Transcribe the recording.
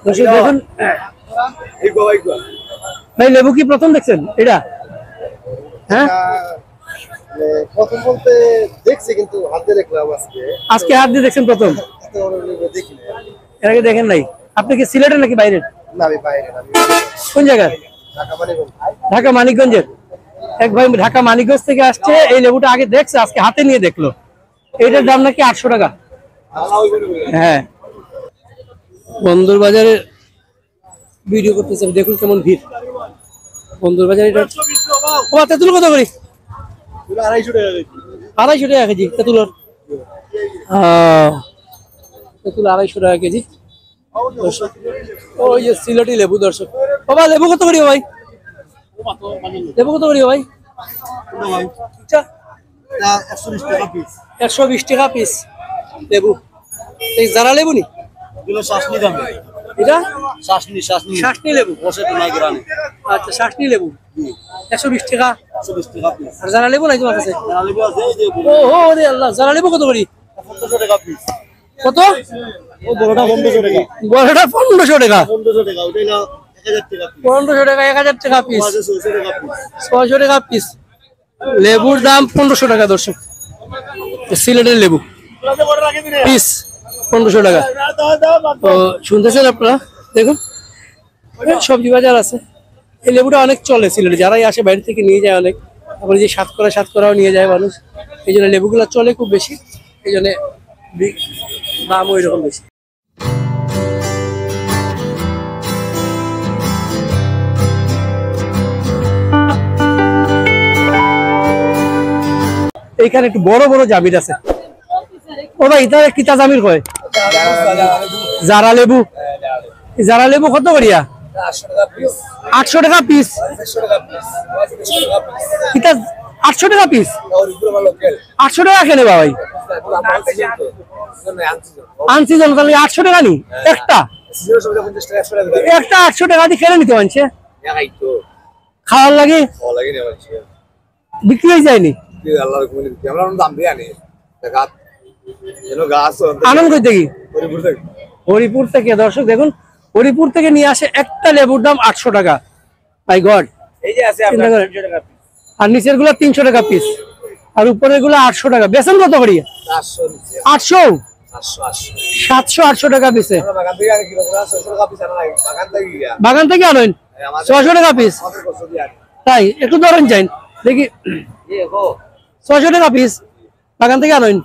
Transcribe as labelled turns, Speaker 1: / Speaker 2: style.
Speaker 1: দর্শক দেখুন ভাই লেবু কি প্রথম দেখছেন এটা? হ্যাঁ
Speaker 2: প্রথম বলতে দেখছি কিন্তু হাত দিয়ে দেখলাম
Speaker 1: আজকে হাত দিয়ে দেখছেন প্রথম? এর আগে দেখেন নাই? আপনি কি সিলেটের নাকি বাইরের?
Speaker 2: না আমি বাইরে না।
Speaker 1: কোন জায়গায়? ঢাকা মানিকগঞ্জের এক ভাই ঢাকা মানিকগঞ্জ থেকে আসছে। এই লেবুটা আগে দেখছে, আজকে হাতে নিয়ে দেখলো। এটার দাম নাকি 800 টাকা। হ্যাঁ বন্দর বাজারে ভিডিও করতেছে, দেখুন কেমন ভিড় বন্দর বাজারে। এটা তেঁতুল কত করি? 250 টাকা কেজি তেঁতুলের। তেঁতুল 250 টাকা কেজি। ওই যে সিলেটি লেবু দর্শক। বাবা লেবু কত করি ভাই? লেবু কত করি ভাই? 120 টাকা পিস লেবু। এই যারা লেবু নি এটা শাসনি লেবু। আচ্ছা শাসনি লেবু 120 টাকা। আর যারা লেবু নাই তোমার কাছে? ও রে আল্লাহ, যারা লেবু কত করি? কত? বড়টা 1500 টাকা। 1500 টাকা 1000 টাকা পিস। 600 টাকা পিস। লেবুর দাম 1500 টাকা দর্শক। সিলেটের লেবু পিস 1500 টাকা। তো শুনতেছেন আপনারা, দেখুন সবজি বাজার আছে। এই লেবুটা অনেক চলে সিলেটে, যারাই আসে বাইরে থেকে নিয়ে যায় অনেক। তারপরে যে সাতকরাও নিয়ে যায় মানুষ। এই জন্য লেবুগুলো চলে খুব বেশি, এই জন্য দাম ওই রকম বেশি। এইখানে একটু বড় বড় জামির আছে। ও ভাই এটা কিতা জামির কয়? যারা লেবু। যারা লেবু কত করিয়া? 800 টাকা পিস। 800 টাকা পিস। 800 টাকা কেনে ভাই? আনসিজন তাহলে 800 টাকা নি একটা? একটা 800 টাকা দিয়ে খেলে নিতে মানছে খাওয়ার লাগে, বিক্রি হয়ে যায়নি। আনন্দ কই থেকে? হরিপুর থেকে। দর্শক দেখুন হরিপুর থেকে নিয়ে আসে একটা লেবুর দাম 800 টাকা। মাই গড। আর নিচের গুলা 300 টাকা পিস, আর উপরের গুলা 800 টাকা। বেচেন কত করি? 800 700 800 টাকা পিসে। বাগান থেকে আনেন 600 টাকা পিস। তাই একটু ধরেন যাই দেখি। 600 টাকা পিস বাগান থেকে আনেন।